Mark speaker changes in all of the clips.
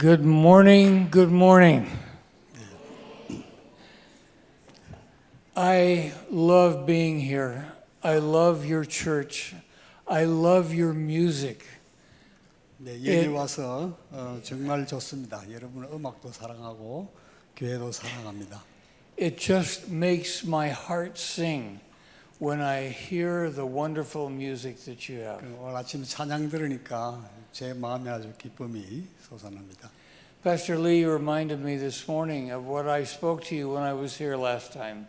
Speaker 1: Good morning, good morning. I love being here. I love your church. I love your music.
Speaker 2: 네, 여기 와서 정말 좋습니다. 여러분의 음악도 사랑하고 교회도 사랑합니다.
Speaker 1: It just makes my heart sing when I hear the wonderful music that you have.
Speaker 2: 오늘 아침 찬양 들으니까 제 마음에 아주 기쁨이 솟아납니다.
Speaker 1: Pastor Lee reminded me this morning of what I spoke to you when I was here last time.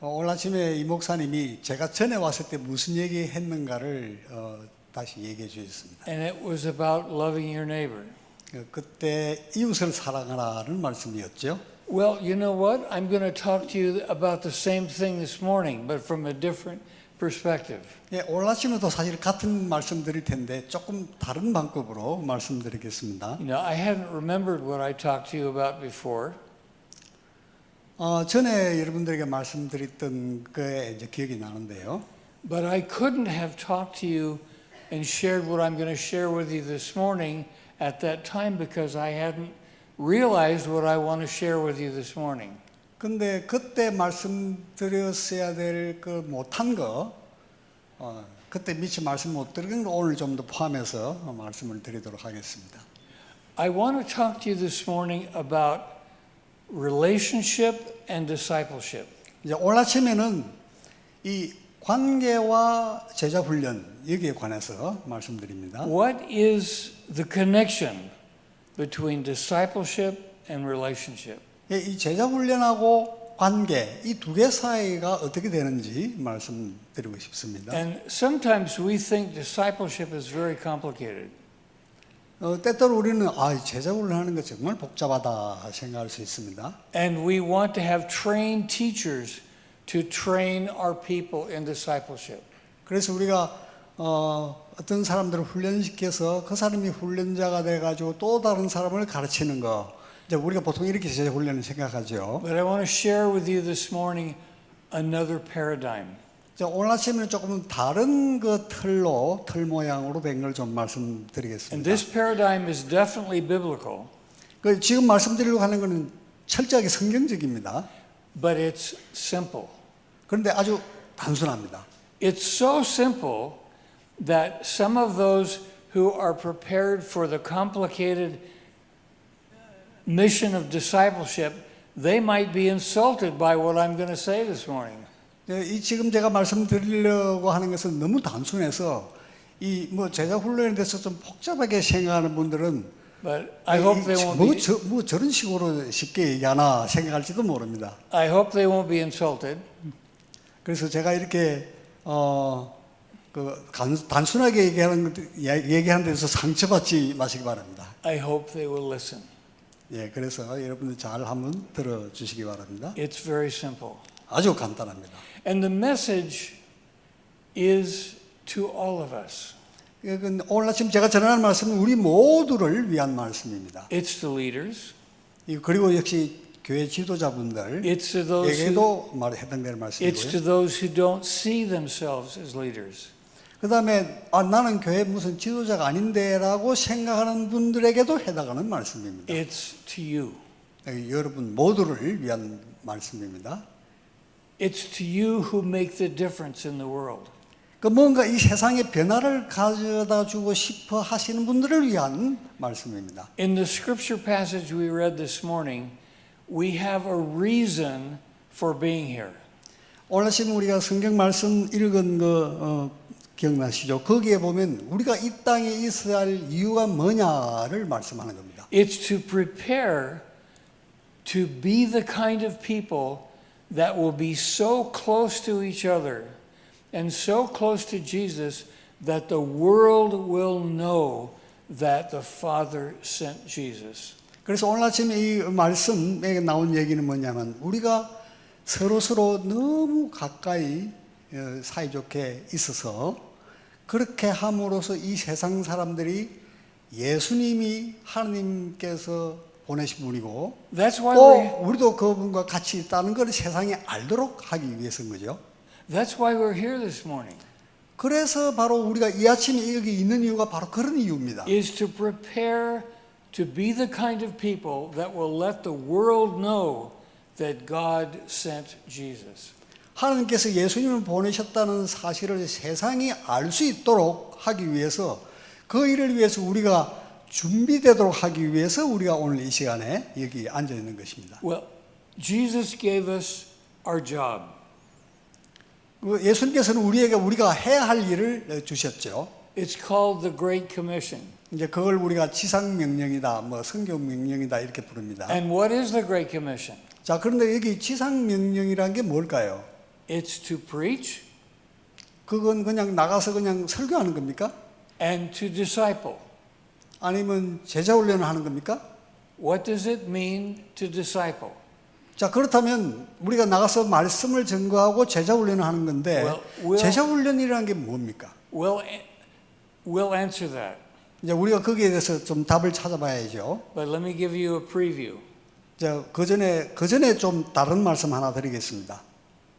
Speaker 2: 오늘 아침에 이 목사님이 제가 전에 왔을 때 무슨 얘기 했는가를 다시 얘기해 주셨습니다.
Speaker 1: And it was about loving your neighbor.
Speaker 2: 그때 이웃을 사랑하라는 말씀이었죠.
Speaker 1: Well, you know what? I'm going to talk to you about the same thing this morning, but from a different perspective.
Speaker 2: 예, 오늘 아침에도 사실 같은 말씀 드릴 텐데 조금 다른 방법으로 말씀드리겠습니다.
Speaker 1: You know, I hadn't remembered what I talked to you about before.
Speaker 2: 전에 여러분들에게 말씀드렸던 거에 이제 기억이 나는데요.
Speaker 1: But I couldn't have talked to you and shared what I'm going to share with you this morning at that time because I hadn't realized what I want to share with you this morning.
Speaker 2: 근데 그때 말씀드렸어야 될 그 못한 거, 그때 미처 말씀 못 드린 거 오늘 좀 더 포함해서 말씀을 드리도록 하겠습니다.
Speaker 1: I want to talk to you this morning about relationship and discipleship.
Speaker 2: 이제 오늘 아침에는 이 관계와 제자 훈련 여기에 관해서 말씀드립니다.
Speaker 1: What is the connection between discipleship and relationship?
Speaker 2: 이 제자 훈련하고 관계 이 두 개 사이가 어떻게 되는지 말씀드리고 싶습니다.
Speaker 1: And sometimes we think discipleship is very complicated.
Speaker 2: 때때로 우리는 제자 훈련하는 거 정말 복잡하다 생각할 수 있습니다.
Speaker 1: And we want to have trained teachers to train our people in discipleship.
Speaker 2: 그래서 우리가 어떤 사람들을 훈련시켜서 그 사람이 훈련자가 돼가지고 또 다른 사람을 가르치는 거. 이제 우리가 보통 이렇게 제자 훈련을 생각하죠.
Speaker 1: But I want to share with you this morning another paradigm.
Speaker 2: 오늘 아침에는 조금 다른 그 틀 모양으로 된 걸 좀
Speaker 1: And
Speaker 2: 말씀드리겠습니다.
Speaker 1: this paradigm is definitely biblical,
Speaker 2: 지금 말씀드리려고 하는 것은 철저하게 성경적입니다.
Speaker 1: but it's simple.
Speaker 2: 그런데 아주 단순합니다.
Speaker 1: It's so simple that some of those who are prepared for the complicated mission of discipleship, they might be insulted by what I'm going to say this morning.
Speaker 2: 이 지금 제가 말씀드리려고 하는 것은 너무 단순해서 이 뭐 제자 훈련에 대해서 좀 복잡하게 생각하는 분들은
Speaker 1: But I hope they won't be.
Speaker 2: 뭐 저런 식으로 쉽게 얘기하나 생각할지도 모릅니다.
Speaker 1: I hope they won't be insulted.
Speaker 2: 그래서 제가 이렇게 단순하게 얘기하는 데서 상처받지 마시기 바랍니다.
Speaker 1: I hope they will listen.
Speaker 2: 예, 그래서 여러분들 잘 한번 들어주시기 바랍니다.
Speaker 1: It's very simple.
Speaker 2: 아주 간단합니다.
Speaker 1: And the message is to all of us.
Speaker 2: 오늘 아침 제가 전하는 말씀은 우리 모두를 위한 말씀입니다.
Speaker 1: It's to leaders.
Speaker 2: 그리고 역시 교회 지도자분들에게도
Speaker 1: It's to those
Speaker 2: 해당되는
Speaker 1: It's
Speaker 2: 말씀이고요.
Speaker 1: to those who don't see themselves as leaders.
Speaker 2: 그 다음에 나는 교회 무슨 지도자가 아닌데라고 생각하는 분들에게도 해당하는 말씀입니다.
Speaker 1: It's to you.
Speaker 2: 여러분 모두를 위한 말씀입니다.
Speaker 1: It's to you who make the difference in the world.
Speaker 2: 뭔가 이 세상에 변화를 가져다 주고 싶어 하시는 분들을 위한 말씀입니다.
Speaker 1: In the scripture passage we read this morning, we have a reason for being here.
Speaker 2: 오늘 아침 우리가 성경 말씀 읽은 거 기억나시죠? 거기에 보면 우리가 이 땅에 있어야 할 이유가 뭐냐를 말씀하는 겁니다.
Speaker 1: It's to prepare to be the kind of people that will be so close to each other and so close to Jesus that the world will know that the Father sent Jesus.
Speaker 2: 그래서 오늘 아침에 이 말씀에 나온 얘기는 뭐냐면 우리가 서로 너무 가까이 사이좋게 있어서 그렇게 함으로써 이 세상 사람들이 예수님이 하나님께서 보내신 분이고
Speaker 1: That's why
Speaker 2: 또 우리도 그분과 같이 있다는 걸 세상에 알도록 하기 위해서인 거죠.
Speaker 1: That's why we're here this morning.
Speaker 2: 그래서 바로 우리가 이 아침에 여기 있는 이유가 바로 그런 이유입니다.
Speaker 1: Is to prepare to be the kind of people that will let the world know that God sent Jesus.
Speaker 2: 하나님께서 예수님을 보내셨다는 사실을 세상이 알 수 있도록 하기 위해서 그 일을 위해서 우리가 준비되도록 하기 위해서 우리가 오늘 이 시간에 여기 앉아 있는 것입니다.
Speaker 1: Well, Jesus gave us our job.
Speaker 2: 예수님께서는 우리에게 우리가 해야 할 일을 주셨죠.
Speaker 1: It's called the Great Commission.
Speaker 2: 이제 그걸 우리가 지상 명령이다, 뭐 성경 명령이다 이렇게 부릅니다.
Speaker 1: And what is the Great Commission?
Speaker 2: 자, 그런데 여기 지상 명령이란 게 뭘까요?
Speaker 1: It's to preach
Speaker 2: 그건 그냥 나가서 그냥 설교하는 겁니까?
Speaker 1: and to disciple.
Speaker 2: 아니면 제자 훈련을 하는 겁니까?
Speaker 1: What does it mean to disciple?
Speaker 2: 자, 그렇다면 우리가 나가서 말씀을 증거하고 제자 훈련을 하는 건데 제자 훈련이라는 게 뭡니까?
Speaker 1: We'll answer that.
Speaker 2: 이제 우리가 거기에 대해서 좀 답을 찾아봐야죠.
Speaker 1: But let me give you a preview.
Speaker 2: 자, 그 전에 좀 다른 말씀 하나 드리겠습니다.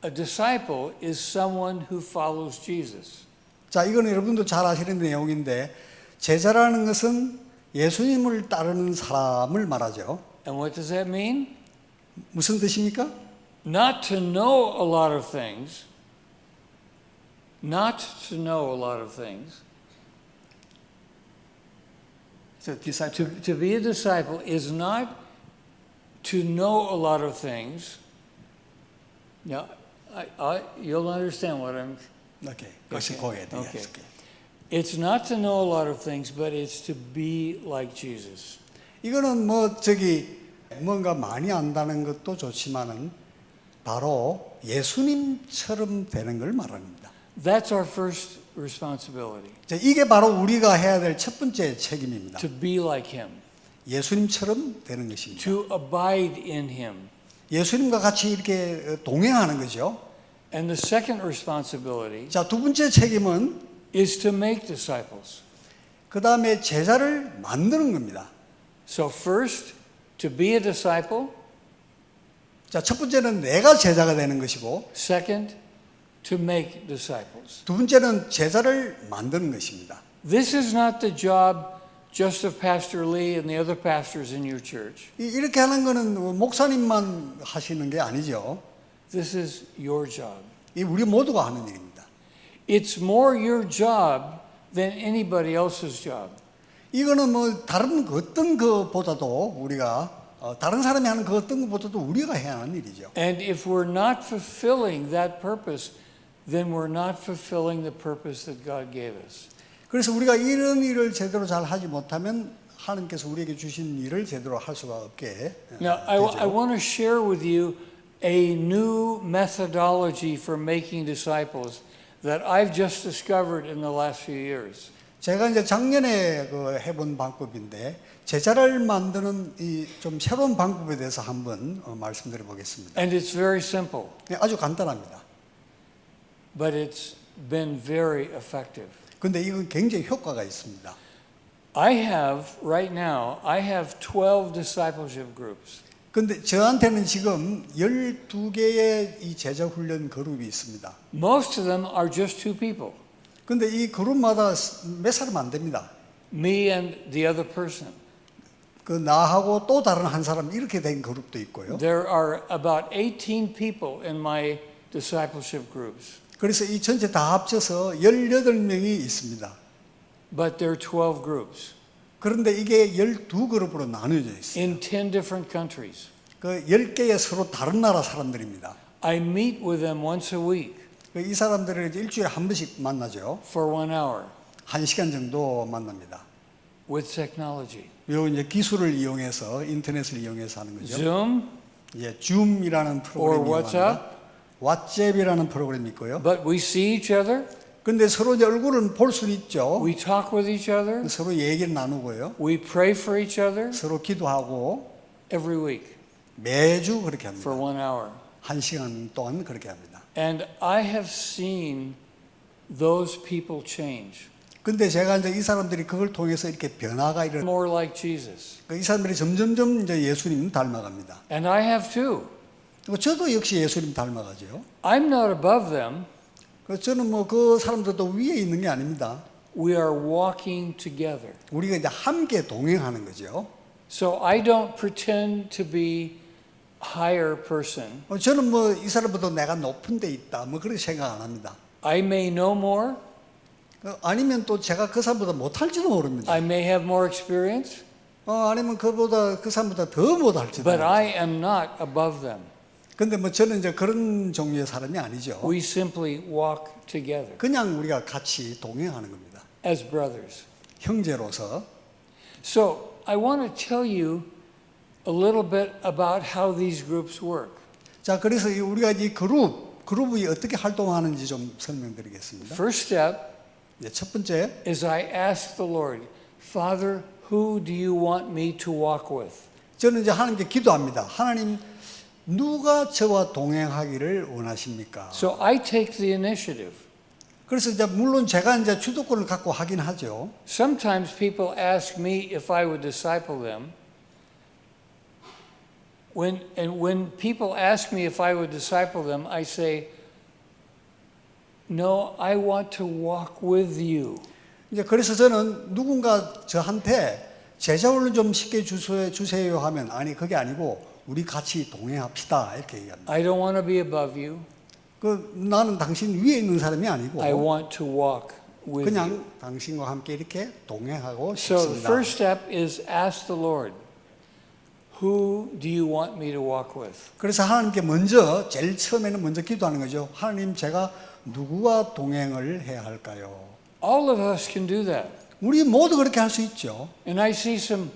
Speaker 1: A disciple is someone who follows Jesus.
Speaker 2: 자, 이건 여러분도 잘 아시는 내용인데 제자라는 것은 예수님을 따르는 사람을 말하죠.
Speaker 1: And what does that mean?
Speaker 2: 무슨 뜻입니까?
Speaker 1: Not to know a lot of things. Not to know a lot of things. To be a disciple is not to know a lot of things. Now, you'll understand what I'm.
Speaker 2: 오케이. 그것이 고해야 돼.
Speaker 1: Okay. It's not to know a lot of things, but it's to be like Jesus.
Speaker 2: 이거는 뭔가 많이 안다는 것도 좋지만은 바로 예수님처럼 되는 걸 말합니다.
Speaker 1: That's our first responsibility.
Speaker 2: 이게 바로 우리가 해야 될 첫 번째 책임입니다.
Speaker 1: To be like Him.
Speaker 2: 예수님처럼 되는 것입니다.
Speaker 1: To abide in Him.
Speaker 2: 예수님과 같이 이렇게 동행하는 거죠.
Speaker 1: And the second responsibility
Speaker 2: 자, 두 번째 책임은
Speaker 1: is to make disciples.
Speaker 2: 그 다음에 제자를 만드는 겁니다.
Speaker 1: So first, to be a disciple.
Speaker 2: 자, 첫 번째는 내가 제자가 되는 것이고,
Speaker 1: Second, to make disciples.
Speaker 2: 두 번째는 제자를 만드는 것입니다.
Speaker 1: This is not the job just of Pastor Lee and the other pastors in your church.
Speaker 2: 이렇게 하는 거는 목사님만 하시는 게 아니죠.
Speaker 1: This is your job.
Speaker 2: 이 우리 모두가 하는 일입니다.
Speaker 1: It's more your job than anybody else's job.
Speaker 2: 이거는 뭐 다른 어떤 것보다도 우리가 다른 사람이 하는 그 어떤 것보다도 우리가 해야 하는 일이죠.
Speaker 1: And if we're not fulfilling that purpose, then we're not fulfilling the purpose that God gave us.
Speaker 2: 그래서 우리가 이런 일을 제대로 잘 하지 못하면 하나님께서 우리에게 주신 일을 제대로 할 수가 없게
Speaker 1: Now, I
Speaker 2: 되죠.
Speaker 1: want to share with you a new methodology for making disciples that I've just discovered in the last few years.
Speaker 2: 제가 이제 작년에 해본 방법인데 제자를 만드는 이 좀 새로운 방법에 대해서 한번 말씀드려 보겠습니다.
Speaker 1: And it's very simple,
Speaker 2: 아주 간단합니다.
Speaker 1: but it's been very effective.
Speaker 2: 근데 이건 굉장히 효과가 있습니다.
Speaker 1: Right now, I have 12 discipleship groups.
Speaker 2: 근데 저한테는 지금 12개의 이 제자 훈련 그룹이 있습니다.
Speaker 1: Most of them are just two people,
Speaker 2: 근데 이 그룹마다 몇 사람 안 됩니다.
Speaker 1: me and the other person.
Speaker 2: 그 나하고 또 다른 한 사람 이렇게 된 그룹도 있고요.
Speaker 1: There are about 18 people in my discipleship groups,
Speaker 2: 그래서 이 전체 다 합쳐서 18명이 있습니다.
Speaker 1: but there are 12 groups
Speaker 2: 그런데 이게 12그룹으로 나눠져 있어요.
Speaker 1: in 10 different countries.
Speaker 2: 그 10개의 서로 다른 나라 사람들입니다.
Speaker 1: I meet with them once a week
Speaker 2: 이 사람들을 일주일에 한 번씩 만나죠.
Speaker 1: for 1 hour
Speaker 2: 1시간 정도 만납니다.
Speaker 1: with technology.
Speaker 2: 요 이제 기술을 이용해서 인터넷을 이용해서 하는 거죠.
Speaker 1: Zoom,
Speaker 2: 예, 줌이라는 프로그램이
Speaker 1: or WhatsApp.
Speaker 2: 왓츠앱이라는 프로그램이 있고요.
Speaker 1: But we see each other,
Speaker 2: 근데 서로 이제 얼굴은 볼 수 있죠.
Speaker 1: we talk with each other,
Speaker 2: 서로 얘기를 나누고요.
Speaker 1: we pray for each other
Speaker 2: 서로 기도하고
Speaker 1: every week
Speaker 2: 매주 그렇게
Speaker 1: for
Speaker 2: 합니다.
Speaker 1: 1 hour.
Speaker 2: 1시간 동안 그렇게 합니다.
Speaker 1: And I have seen those people change
Speaker 2: 근데 제가 이제 이 사람들이 그걸 통해서 이렇게 변화가 일어나.
Speaker 1: more like Jesus.
Speaker 2: 이 사람들이 점점점 이제 예수님 닮아갑니다.
Speaker 1: And I have too.
Speaker 2: 그리고 저도 역시 예수님 닮아가죠.
Speaker 1: I'm not above them.
Speaker 2: 저는 뭐 그 사람들도 위에 있는 게 아닙니다.
Speaker 1: We are walking together.
Speaker 2: 우리가 이제 함께 동행하는 거죠.
Speaker 1: So I don't pretend to be higher person.
Speaker 2: 저는 뭐 이 사람보다 내가 높은 데 있다 뭐 그렇게 생각 안 합니다.
Speaker 1: I may know more.
Speaker 2: 아니면 또 제가 그 사람보다 못할지도 모릅니다.
Speaker 1: I may have more experience.
Speaker 2: 아니면 그보다 그 사람보다 더 못할지도
Speaker 1: But
Speaker 2: 모릅니다.
Speaker 1: I am not above them.
Speaker 2: 근데 뭐 저는 이제 그런 종류의 사람이 아니죠.
Speaker 1: We simply walk together
Speaker 2: 그냥 우리가 같이 동행하는 겁니다.
Speaker 1: as brothers.
Speaker 2: 형제로서.
Speaker 1: So I want to tell you a little bit about how these groups work.
Speaker 2: 자, 그래서 우리가 이 그룹이 어떻게 활동하는지 좀 설명드리겠습니다.
Speaker 1: First step
Speaker 2: 네, 첫 번째,
Speaker 1: is I ask the Lord, Father, who do you want me to walk with?
Speaker 2: 저는 이제 하나님께 기도합니다. 하나님, 누가 저와 동행하기를 원하십니까?
Speaker 1: So I take the initiative.
Speaker 2: 그래서 이제 물론 제가 이제 주도권을 갖고 하긴 하죠.
Speaker 1: Sometimes people ask me if I would disciple them. When people ask me if I would disciple them, I say, No, I want to walk with you.
Speaker 2: 이제 그래서 저는 누군가 저한테 제자훈련 좀 쉽게 주세요 하면 아니 그게 아니고 우리 같이 동행합시다 이렇게 얘기합니다.
Speaker 1: I don't want to be above you.
Speaker 2: 나는 당신 위에 있는 사람이 아니고
Speaker 1: I want to walk with
Speaker 2: 그냥
Speaker 1: you.
Speaker 2: 당신과 함께 이렇게 동행하고
Speaker 1: So the
Speaker 2: 싶습니다.
Speaker 1: first step is ask the Lord, who do you want me to walk with?
Speaker 2: 그래서 하나님께 먼저 제일 처음에는 먼저 기도하는 거죠. 하나님 제가 누구와 동행을 해야 할까요?
Speaker 1: All of us can do that.
Speaker 2: 우리 모두 그렇게 할 수 있죠.
Speaker 1: And I see some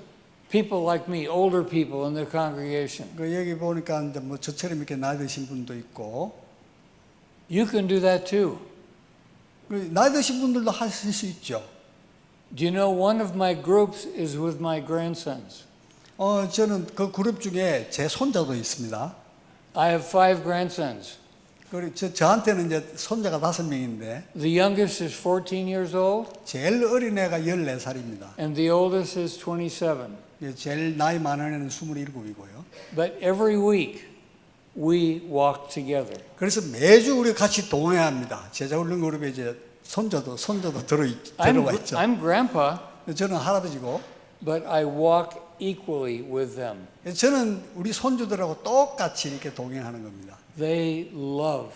Speaker 1: people like me, older people in the congregation.
Speaker 2: 여기 보니까 이제 뭐 저처럼 이렇게 나이 드신 분도 있고
Speaker 1: You can do that too.
Speaker 2: 나이 드신 분들도 하실 수 있죠.
Speaker 1: Do you know one of my groups is with my grandsons?
Speaker 2: 저는 그 그룹 중에 제 손자도 있습니다.
Speaker 1: I have 5 grandsons.
Speaker 2: 그리고 저한테는 이제 손자가 5명인데
Speaker 1: The youngest is 14 years old
Speaker 2: 제일 어린 애가 14살입니다.
Speaker 1: and the oldest is 27.
Speaker 2: 제일 나이 많은 애는 27이고요.
Speaker 1: But every week we walk together.
Speaker 2: 그래서 매주 우리 같이 동행합니다. 제자훈련 그룹에 이제 손자도 들어와 있죠.
Speaker 1: I'm grandpa,
Speaker 2: 저는 할아버지고
Speaker 1: but I walk equally with them.
Speaker 2: 저는 우리 손주들하고 똑같이 이렇게 동행하는 겁니다.
Speaker 1: They love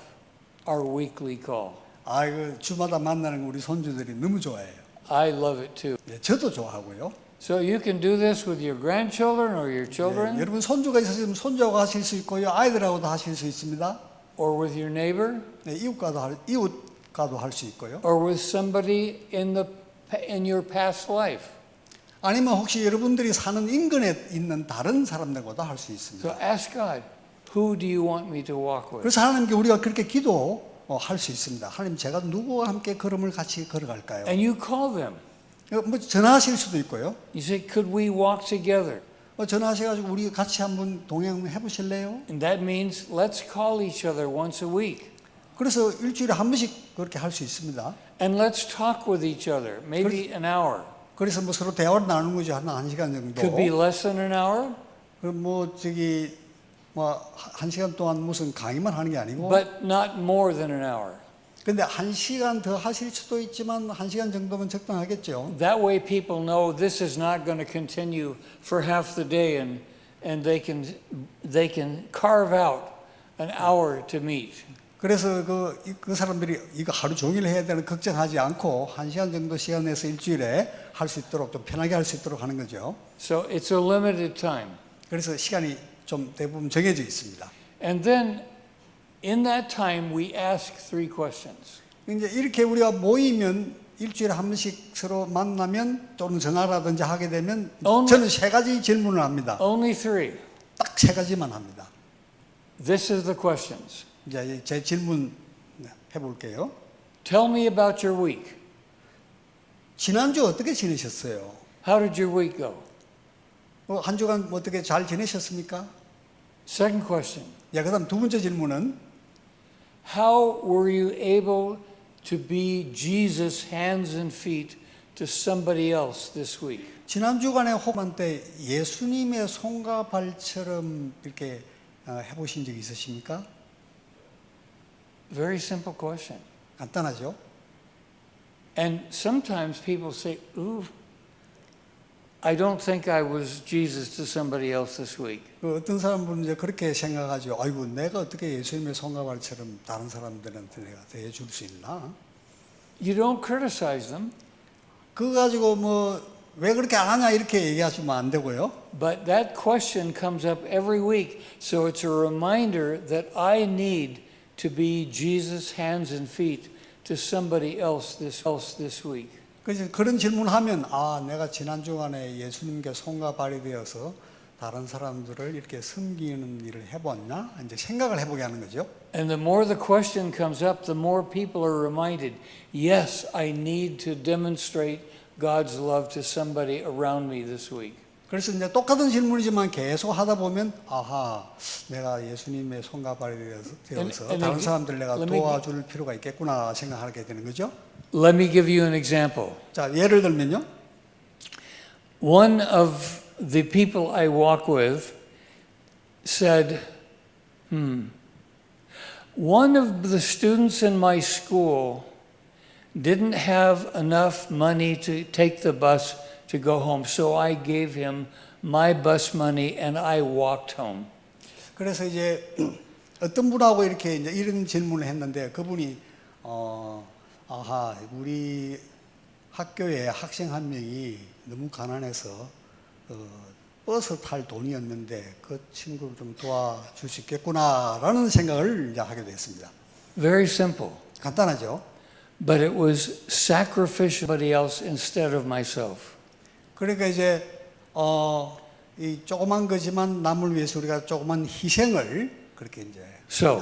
Speaker 1: our weekly call.
Speaker 2: 주마다 만나는 거 우리 손주들이 너무 좋아해요.
Speaker 1: I love it too.
Speaker 2: 저도 좋아하고요.
Speaker 1: So you can do this with your grandchildren or your children
Speaker 2: 여러분 손주가 있으시면 손주하고 하실 수 있고요. 아이들하고도 하실 수 있습니다.
Speaker 1: or with your neighbor
Speaker 2: 이웃과도 할 수 있고요.
Speaker 1: or with somebody in your past life.
Speaker 2: 아니면 혹시 여러분들이 사는 인근에 있는 다른 사람들과도 할 수 있습니다.
Speaker 1: So ask God, who do you want me to walk with?
Speaker 2: 그래서 하나님께 우리가 그렇게 기도할 수 있습니다. 하나님 제가 누구와 함께 걸음을 같이 걸어갈까요?
Speaker 1: And you call them.
Speaker 2: 뭐 전화하실 수도 있고요.
Speaker 1: You say, could we walk together?
Speaker 2: 전화하셔가지고 우리 같이 한번 동행해 보실래요?
Speaker 1: And that means let's call each other once a week.
Speaker 2: 그래서 일주일에 한 번씩 그렇게 할 수 있습니다.
Speaker 1: And let's talk with each other, maybe an hour.
Speaker 2: 그래서 뭐 서로 대화를 나누는 거죠. 한 시간 정도.
Speaker 1: Could be less than an hour,
Speaker 2: 그럼 한 시간 동안 무슨 강의만 하는 게 아니고.
Speaker 1: but not more than an hour.
Speaker 2: 근데 한 시간 더 하실 수도 있지만 한 시간 정도면 적당하겠죠.
Speaker 1: That way people know this is not going to continue for half the day and they can carve out an hour to meet.
Speaker 2: 그래서 그 사람들이 이거 하루 종일 해야 되는 걱정하지 않고 한 시간 정도 시간 내서 일주일에 할 수 있도록 좀 편하게 할 수 있도록 하는 거죠.
Speaker 1: So it's a limited time.
Speaker 2: 그래서 시간이 좀 대부분 정해져 있습니다.
Speaker 1: And then in that time we ask 3 questions.
Speaker 2: 이제 이렇게 우리가 모이면 일주일에 한 번씩 서로 만나면 또는 전화라든지 하게 되면 저는 3가지 질문을 합니다.
Speaker 1: Only 3.
Speaker 2: 딱 3가지만 합니다.
Speaker 1: This is the questions.
Speaker 2: 이제 제 질문 해볼게요.
Speaker 1: Tell me about your week.
Speaker 2: 지난주 어떻게 지내셨어요?
Speaker 1: How did your week go?
Speaker 2: 한 주간 어떻게 잘 지내셨습니까?
Speaker 1: Second question.
Speaker 2: 그다음 2번째 질문은
Speaker 1: How were you able to be Jesus' hands and feet to somebody else this week?
Speaker 2: 지난 주간에 혹한 때 예수님의 손과 발처럼 이렇게 해보신 적 있으십니까?
Speaker 1: Very simple question.
Speaker 2: 간단하죠.
Speaker 1: And sometimes people say, ooh, I don't think I was Jesus to somebody else this week.
Speaker 2: 그 어떤 사람들은 이제 그렇게 생각하죠. 아이고, 내가 어떻게 예수님의 손가발처럼 다른 사람들한테 내가 대해줄 수 있나?
Speaker 1: You don't criticize them,
Speaker 2: 그거 가지고 뭐 왜 그렇게 안 하냐 이렇게 얘기하시면 안 되고요.
Speaker 1: but that question comes up every week. So it's a reminder that I need to be Jesus' hands and feet to somebody else this week.
Speaker 2: 그래서 그런 질문하면 내가 지난 주간에 예수님께 손과 발이 되어서 다른 사람들을 이렇게 섬기는 일을 해봤나? 이제 생각을 해보게 하는 거죠.
Speaker 1: And the more the question comes up, the more people are reminded, yes, I need to demonstrate God's love to somebody around me this week.
Speaker 2: 그래서 이제 똑같은 질문이지만 계속 하다 보면 내가 예수님의 손과 발이 되어서 다른 사람들 내가 도와줄 필요가 있겠구나 생각하게 되는 거죠.
Speaker 1: Let me give you an example.
Speaker 2: 자, 예를 들면요.
Speaker 1: One of the people I walk with said, one of the students in my school didn't have enough money to take the bus to go home, so I gave him my bus money and I walked home.
Speaker 2: 그래서 이제 어떤 분하고 이렇게 이제 이런 질문을 했는데 그분이 우리 학교에 학생 한 명이 너무 가난해서 버스 탈 돈이었는데 그 친구를 좀 도와줄 수 있겠구나라는 생각을 이제 하게 됐습니다.
Speaker 1: Very simple.
Speaker 2: 간단하죠.
Speaker 1: But it was sacrificial to somebody else instead of myself.
Speaker 2: 그러니까 이제 이 조그만 거지만 남을 위해서 우리가 조그만 희생을 그렇게 이제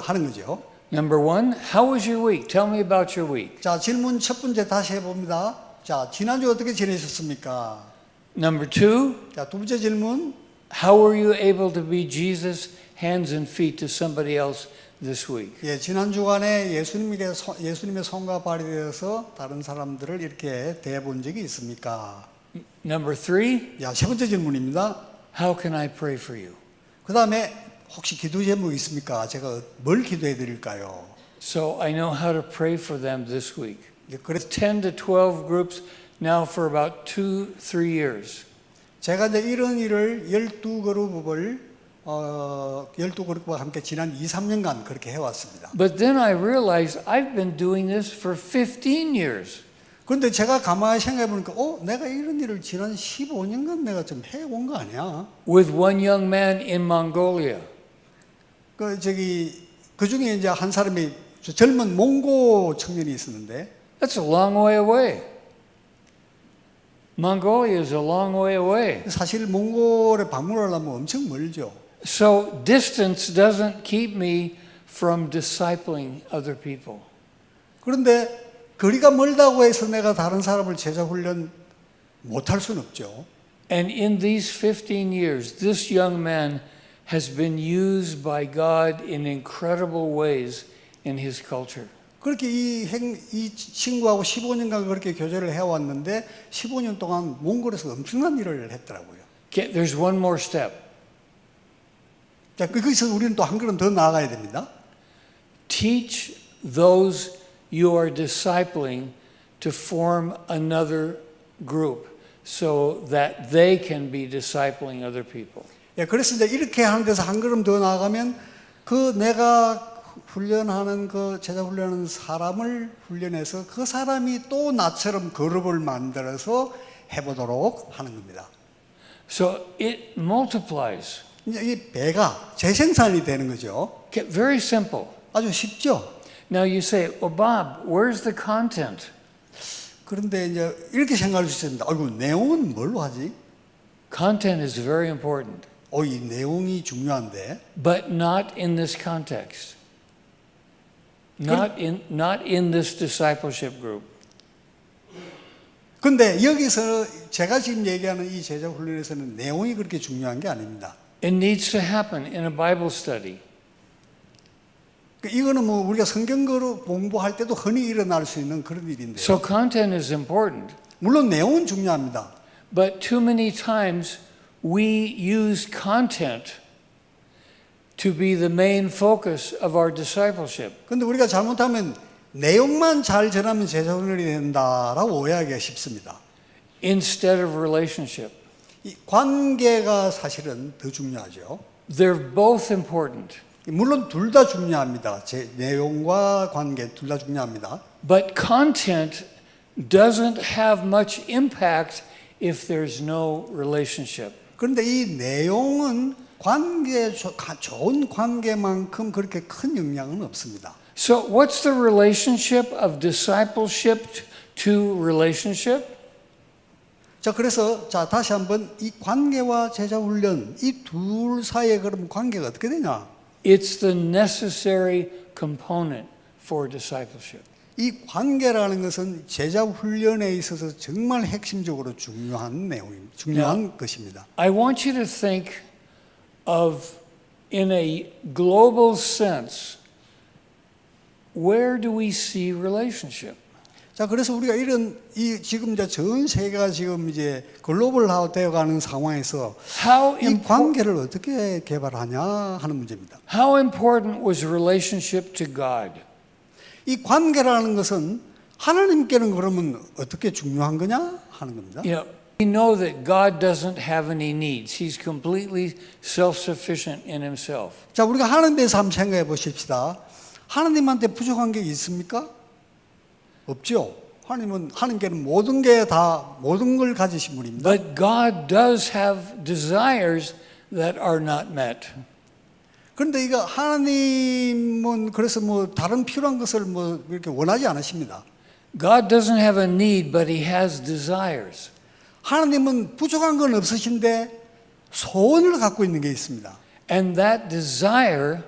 Speaker 2: 하는 거죠.
Speaker 1: Number one, how was your week? Tell me about your week.
Speaker 2: 자, 질문 첫 번째 다시 해봅니다. 자, 지난주 어떻게 지내셨습니까?
Speaker 1: Number two,
Speaker 2: 자, 두 번째 질문.
Speaker 1: how were you able to be Jesus' hands and feet to somebody else this week?
Speaker 2: 예, 지난 주간에 예수님의 손과 발이 되어서 다른 사람들을 이렇게 대해본 적이 있습니까?
Speaker 1: Number three,
Speaker 2: 야, 세 번째 질문입니다.
Speaker 1: how can I pray for you?
Speaker 2: 그 다음에 혹시 기도 제목 있습니까? 제가 뭘 기도해 드릴까요?
Speaker 1: So I know how to pray for them this week.
Speaker 2: 예, 그래서
Speaker 1: 10 to 12 groups now for about 2-3 years.
Speaker 2: 제가 이제 이런 일을 12그룹을 12그룹과 함께 지난 2-3년간 그렇게 해왔습니다.
Speaker 1: But then I realized I've been doing this for 15 years.
Speaker 2: 그런데 제가 가만히 생각해 보니까 내가 이런 일을 지난 15년간 내가 좀 해온 거 아니야?
Speaker 1: With one young man in Mongolia.
Speaker 2: 그 중에 이제 한 사람이 젊은 몽고 청년이 있었는데
Speaker 1: That's a long way away. Mongolia is a long way away.
Speaker 2: 사실 몽골에 방문하려면 엄청 멀죠.
Speaker 1: So distance doesn't keep me from discipling other people.
Speaker 2: 그런데 거리가 멀다고 해서 내가 다른 사람을 제자 훈련 못할 수는 없죠.
Speaker 1: And in these 15 years, this young man has been used by God in incredible ways in his culture.
Speaker 2: 그렇게 이 친구하고 15년간 그렇게 교제를 해왔는데 15년 동안 몽골에서 엄청난 일을 했더라고요.
Speaker 1: There's one more step.
Speaker 2: 자, 거기서 우리는 또 한 걸음 더 나아가야 됩니다.
Speaker 1: Teach those you are discipling to form another group so that they can be discipling other people.
Speaker 2: 예, 그래서 이제 이렇게 하는 데서 한 걸음 더 나아가면 그 내가 훈련하는 그 제자 훈련하는 사람을 훈련해서 그 사람이 또 나처럼 그룹을 만들어서 해보도록 하는 겁니다.
Speaker 1: So it multiplies.
Speaker 2: 이제 이 배가 재생산이 되는 거죠.
Speaker 1: Very simple.
Speaker 2: 아주 쉽죠.
Speaker 1: Now you say, well, Bob, where's the content?
Speaker 2: 그런데 이제 이렇게 생각할 수 있습니다. 아이고, 내용은 뭘로 하지?
Speaker 1: Content is very important.
Speaker 2: 이 내용이 중요한데.
Speaker 1: But not in this context. Not in this discipleship group.
Speaker 2: 근데 여기서 제가 지금 얘기하는 이 제자 훈련에서는 내용이 그렇게 중요한 게 아닙니다.
Speaker 1: It needs to happen in a Bible study.
Speaker 2: 이거는 뭐 우리가 성경 공부할 때도 흔히 일어날 수 있는 그런 일인데요.
Speaker 1: So content is important.
Speaker 2: 물론 내용은 중요합니다.
Speaker 1: But too many times we use content to be the main focus of our discipleship.
Speaker 2: 근데 우리가 잘못하면 내용만 잘 전하면 제자 훈련이 된다라고 오해하기가 쉽습니다.
Speaker 1: Instead of relationship.
Speaker 2: 이 관계가 사실은 더 중요하죠.
Speaker 1: They're both important.
Speaker 2: 물론 둘 다 중요합니다. 제 내용과 관계 둘 다 중요합니다.
Speaker 1: But content doesn't have much impact if there's no relationship.
Speaker 2: 그런데 이 내용은 좋은 관계만큼 그렇게 큰 영향은 없습니다.
Speaker 1: So, what's the relationship of discipleship to relationship?
Speaker 2: 자, 그래서 다시 한번 이 관계와 제자 훈련 이 둘 사이에 그럼 관계가 어떻게 되냐?
Speaker 1: It's the necessary component for discipleship.
Speaker 2: 이 관계라는 것은 제자 훈련에 있어서 정말 핵심적으로 중요한 내용입니다. 중요한 것입니다.
Speaker 1: I want you to think of, in a global sense, where do we see relationship?
Speaker 2: 자, 그래서 우리가 지금 이제 전 세계가 지금 이제 글로벌화 되어가는 상황에서 이 관계를 어떻게 개발하냐 하는 문제입니다.
Speaker 1: How important was relationship to God?
Speaker 2: 이 관계라는 것은 하나님께는 그러면 어떻게 중요한 거냐 하는 겁니다.
Speaker 1: You know, we know that God doesn't have any needs. He's completely self-sufficient in himself.
Speaker 2: 자, 우리가 하나님에 대해서 한번 생각해 보십시다. 하나님한테 부족한 게 있습니까? 없죠. 하나님께는 모든 걸 가지신 분입니다.
Speaker 1: But God does have desires that are not met.
Speaker 2: 그런데 이거 하나님은 그래서 다른 필요한 것을 이렇게 원하지 않으십니다.
Speaker 1: God doesn't have a need, but he has desires.
Speaker 2: 하나님은 부족한 건 없으신데 소원을 갖고 있는 게 있습니다.
Speaker 1: And that desire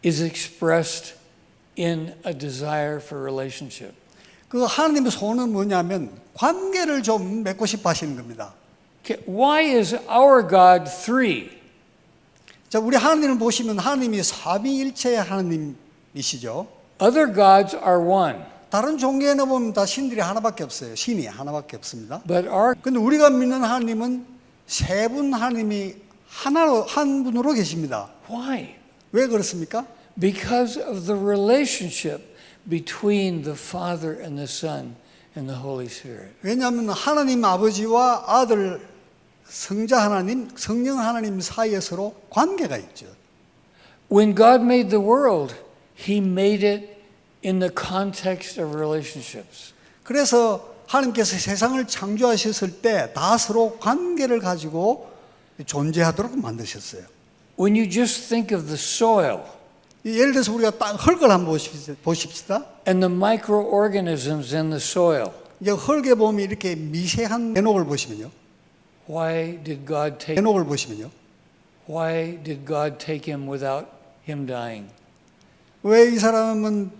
Speaker 1: is expressed in a desire for relationship.
Speaker 2: 그 하나님의 소원은 뭐냐면 관계를 좀 맺고 싶어 하시는 겁니다.
Speaker 1: Okay, why is our God three?
Speaker 2: 자, 우리 하나님을 보시면 하나님이 삼위일체의 하나님이시죠.
Speaker 1: Other gods are one.
Speaker 2: 다른 종교에는 보면 다 신들이 하나밖에 없어요. 신이 하나밖에 없습니다.
Speaker 1: But our
Speaker 2: 근데 우리가 믿는 하나님은 세 분 하나님이 한 분으로 계십니다.
Speaker 1: why?
Speaker 2: 왜 그렇습니까?
Speaker 1: Because of the relationship between the Father and the Son and the Holy Spirit.
Speaker 2: 왜냐하면 하나님 아버지와 아들 성자 하나님, 성령 하나님 사이에 서로 관계가 있죠.
Speaker 1: When God made the world, he made it in the context of relationships.
Speaker 2: 그래서 하나님께서 세상을 창조하셨을 때 다 서로 관계를 가지고 존재하도록 만드셨어요.
Speaker 1: When you just think of the soil
Speaker 2: 예를 들어서 우리가 흙을 한번 보십시다.
Speaker 1: and the microorganisms in the soil,
Speaker 2: 이제 흙에 보면 이렇게 미세한 해녹을 보시면요.
Speaker 1: why did God take him without him dying?
Speaker 2: 왜 이 사람은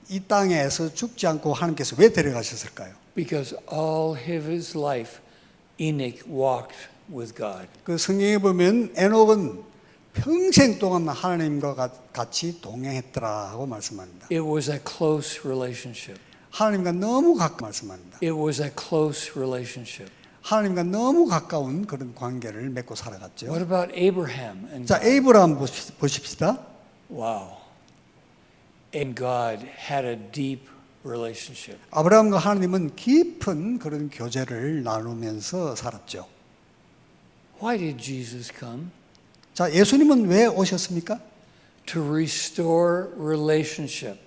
Speaker 2: 이 땅에서 죽지 않고 하나님께서 왜 데려가셨을까요?
Speaker 1: Because all of his life Enoch walked with God.
Speaker 2: 그 성경에 보면 에녹은 평생 동안 하나님과 같이 동행했더라 하고 말씀합니다.
Speaker 1: It was a close relationship.
Speaker 2: 하나님과 너무 가까운 말씀합니다.
Speaker 1: It was a close relationship.
Speaker 2: 하나님과 너무 가까운 그런 관계를 맺고 살아갔죠.
Speaker 1: What about Abraham and
Speaker 2: 자,
Speaker 1: God?
Speaker 2: 에이브라함 보십시다.
Speaker 1: Wow. And God had a deep relationship.
Speaker 2: 아브라함과 하나님은 깊은 그런 교제를 나누면서 살았죠.
Speaker 1: Why did Jesus come?
Speaker 2: 자, 예수님은 왜 오셨습니까?
Speaker 1: To restore relationship.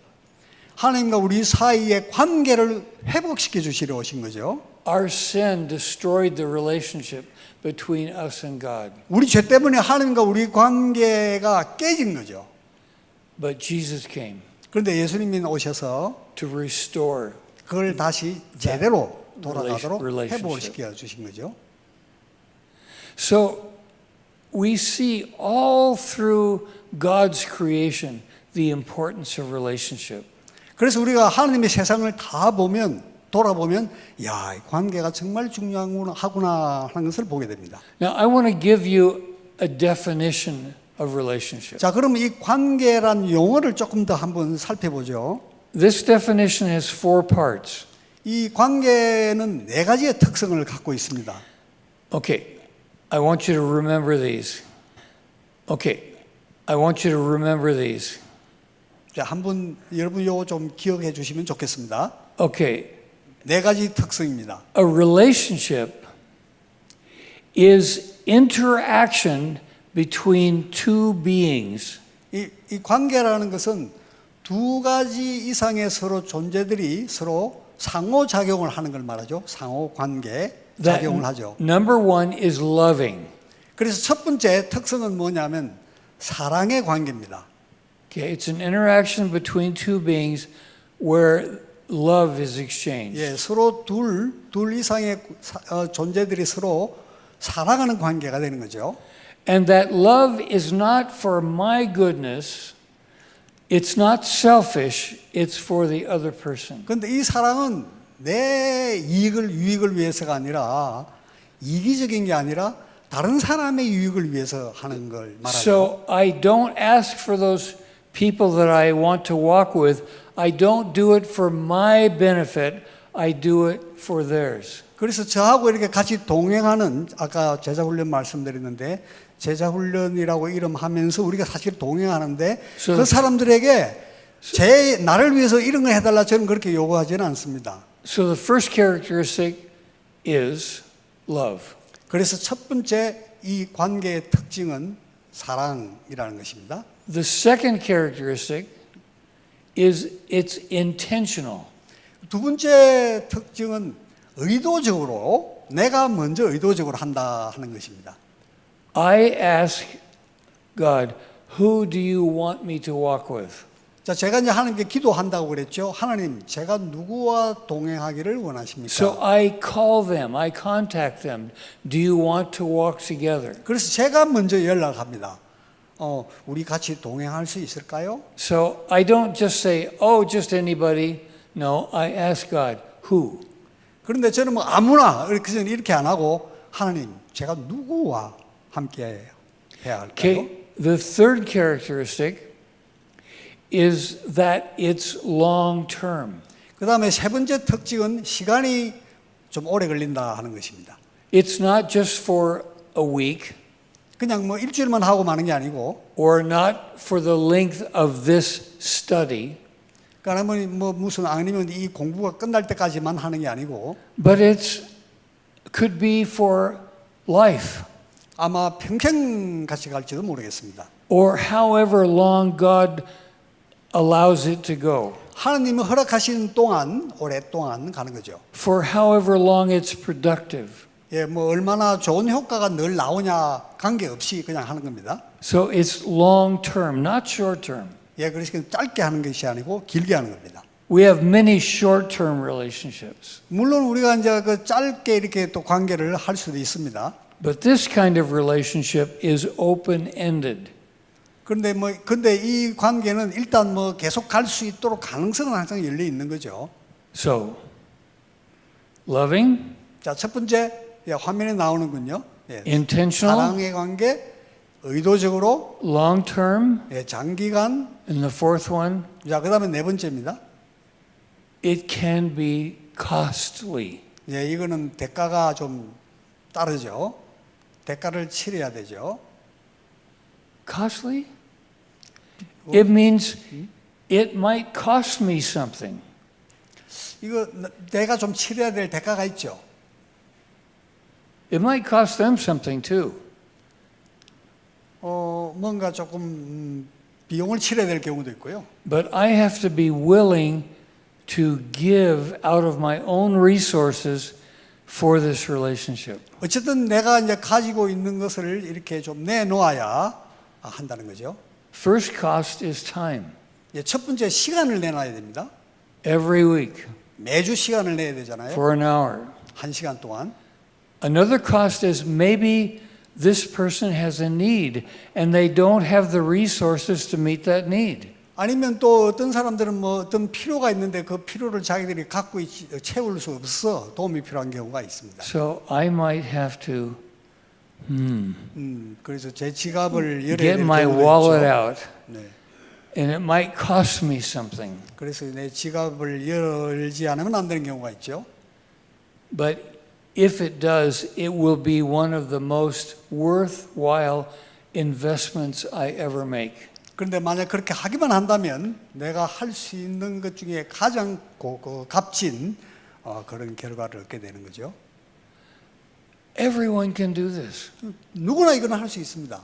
Speaker 2: 하나님과 우리 사이의 관계를 회복시켜 주시러 오신 거죠.
Speaker 1: Our sin destroyed the relationship between us and God.
Speaker 2: 우리 죄 때문에 하나님과 우리 관계가 깨진 거죠.
Speaker 1: But Jesus came
Speaker 2: 그런데 예수님이 오셔서
Speaker 1: to restore.
Speaker 2: 그걸 다시 제대로 돌아가도록
Speaker 1: relationship.
Speaker 2: 회복을 시켜 주신 거죠.
Speaker 1: So we see all through God's creation the importance of relationship.
Speaker 2: 그래서 우리가 하나님의 세상을 다 돌아보면 야, 이 관계가 정말 중요하구나 하는 것을 보게 됩니다.
Speaker 1: Now I want to give you a definition of relationship.
Speaker 2: 자, 그러면 이 관계란 용어를 조금 더 한번 살펴보죠.
Speaker 1: This definition has four parts.
Speaker 2: 이 관계는 네 가지의 특성을 갖고 있습니다.
Speaker 1: Okay, I want you to remember these. Okay, I want you to remember these.
Speaker 2: 자, 한번 여러분 요거 좀 기억해 주시면 좋겠습니다.
Speaker 1: Okay,
Speaker 2: 네 가지 특성입니다.
Speaker 1: A relationship is interaction between two beings.
Speaker 2: 이 관계라는 것은 두 가지 이상의 서로 존재들이 서로 상호작용을 하는 걸 말하죠. 상호관계 작용을 하죠.
Speaker 1: Number one is loving.
Speaker 2: 그래서 첫 번째 특성은 뭐냐면 사랑의 관계입니다.
Speaker 1: Okay, it's an interaction between two beings where love is exchanged.
Speaker 2: 예, 서로 둘 이상의 존재들이 서로 사랑하는 관계가 되는 거죠.
Speaker 1: And that love is not for my goodness, it's not selfish, it's for the other person.
Speaker 2: 그런데 이 사랑은 내 유익을 위해서가 아니라 이기적인 게 아니라 다른 사람의 유익을 위해서 하는 걸 말하죠.
Speaker 1: So I don't ask for those people that I want to walk with. I don't do it for my benefit. I do it for theirs.
Speaker 2: 그래서 저하고 이렇게 같이 동행하는 아까 제자훈련 말씀드렸는데 제자훈련이라고 이름하면서 우리가 사실 동행하는데 그 사람들에게 나를 위해서 이런 걸 해달라 저는 그렇게 요구하지는 않습니다.
Speaker 1: So the first characteristic is love.
Speaker 2: 그래서 첫 번째 이 관계의 특징은 사랑이라는 것입니다.
Speaker 1: The second characteristic is it's intentional.
Speaker 2: 두 번째 특징은 의도적으로 내가 먼저 의도적으로 한다 하는 것입니다.
Speaker 1: I ask God, who do you want me to walk with?
Speaker 2: 자, 제가 이제 하나님께 기도한다고 그랬죠. 하나님, 제가 누구와 동행하기를 원하십니까?
Speaker 1: So I call them, I contact them. Do you want to walk together?
Speaker 2: 그래서 제가 먼저 연락합니다. 우리 같이 동행할 수 있을까요?
Speaker 1: So I don't just say, oh, just anybody. No, I ask God, who?
Speaker 2: 그런데 저는 뭐 아무나 이렇게 안 하고 하나님, 제가 누구와 함께 해야 할까요?
Speaker 1: Okay, the third characteristic is that it's long term.
Speaker 2: 그 다음에 세 번째 특징은 시간이 좀 오래 걸린다 하는 것입니다.
Speaker 1: It's not just for a week
Speaker 2: 그냥 뭐 일주일만 하고 마는 게 아니고,
Speaker 1: or not for the length of this study,
Speaker 2: 그러니까 뭐 무슨 아니면 이 공부가 끝날 때까지만 하는 게 아니고,
Speaker 1: but it's could be for life
Speaker 2: 아마 평생 같이 갈지도 모르겠습니다.
Speaker 1: or however long God allows it to go.
Speaker 2: 하나님이 허락하신 동안 오랫동안 가는 거죠.
Speaker 1: For however long it's productive.
Speaker 2: 예, 뭐 얼마나 좋은 효과가 늘 나오냐 관계없이 그냥 하는 겁니다.
Speaker 1: So it's long term, not short term.
Speaker 2: 예, 그래서 짧게 하는 것이 아니고 길게 하는 겁니다.
Speaker 1: We have many short term relationships.
Speaker 2: 물론 우리가 이제 그 짧게 이렇게 또 관계를 할 수도 있습니다.
Speaker 1: But this kind of relationship is open ended.
Speaker 2: 근데 이 관계는 일단 뭐 계속 갈 수 있도록 가능성은 항상 열려 있는 거죠.
Speaker 1: So, loving,
Speaker 2: 자, 첫 번째 예, 화면에 나오는군요. 예,
Speaker 1: intentional,
Speaker 2: 사랑의 관계, 의도적으로,
Speaker 1: long term,
Speaker 2: 예, 장기간.
Speaker 1: and the fourth one,
Speaker 2: 자, 그다음에 네 번째입니다.
Speaker 1: it can be costly.
Speaker 2: 예, 이거는 대가가 좀 따르죠. 대가를 치러야 되죠.
Speaker 1: Costly? It means it might cost me something.
Speaker 2: 이거 내가 좀 치러야 될 대가가 있죠.
Speaker 1: It might cost them something too.
Speaker 2: 뭔가 조금 비용을 치러야 될 경우도 있고요.
Speaker 1: But I have to be willing to give out of my own resources for this relationship.
Speaker 2: 어쨌든 내가 이제 가지고 있는 것을 이렇게 좀 내놓아야 한다는 거죠.
Speaker 1: First cost is time.
Speaker 2: 예, 첫 번째 시간을 내놔야 됩니다.
Speaker 1: Every week
Speaker 2: 매주 시간을 내야 되잖아요.
Speaker 1: for an hour.
Speaker 2: 한 시간 동안.
Speaker 1: Another cost is maybe this person has a need and they don't have the resources to meet that need.
Speaker 2: 아니면 또 어떤 사람들은 뭐 어떤 필요가 있는데 그 필요를 자기들이 갖고 채울 수 없어 도움이 필요한 경우가 있습니다.
Speaker 1: So I might have to
Speaker 2: 그래서 제 지갑을 열어야
Speaker 1: get
Speaker 2: 될
Speaker 1: my
Speaker 2: 경우도
Speaker 1: wallet
Speaker 2: 있죠.
Speaker 1: out
Speaker 2: 네.
Speaker 1: and it might cost me something.
Speaker 2: 그래서 내 지갑을 열지 않으면 안 되는 경우가 있죠.
Speaker 1: But if it does, it will be one of the most worthwhile investments I ever make.
Speaker 2: 그런데 만약 그렇게 하기만 한다면 내가 할 수 있는 것 중에 가장 값진 그런 결과를 얻게 되는 거죠.
Speaker 1: Everyone can do this.
Speaker 2: 누구나 이거는 할 수 있습니다.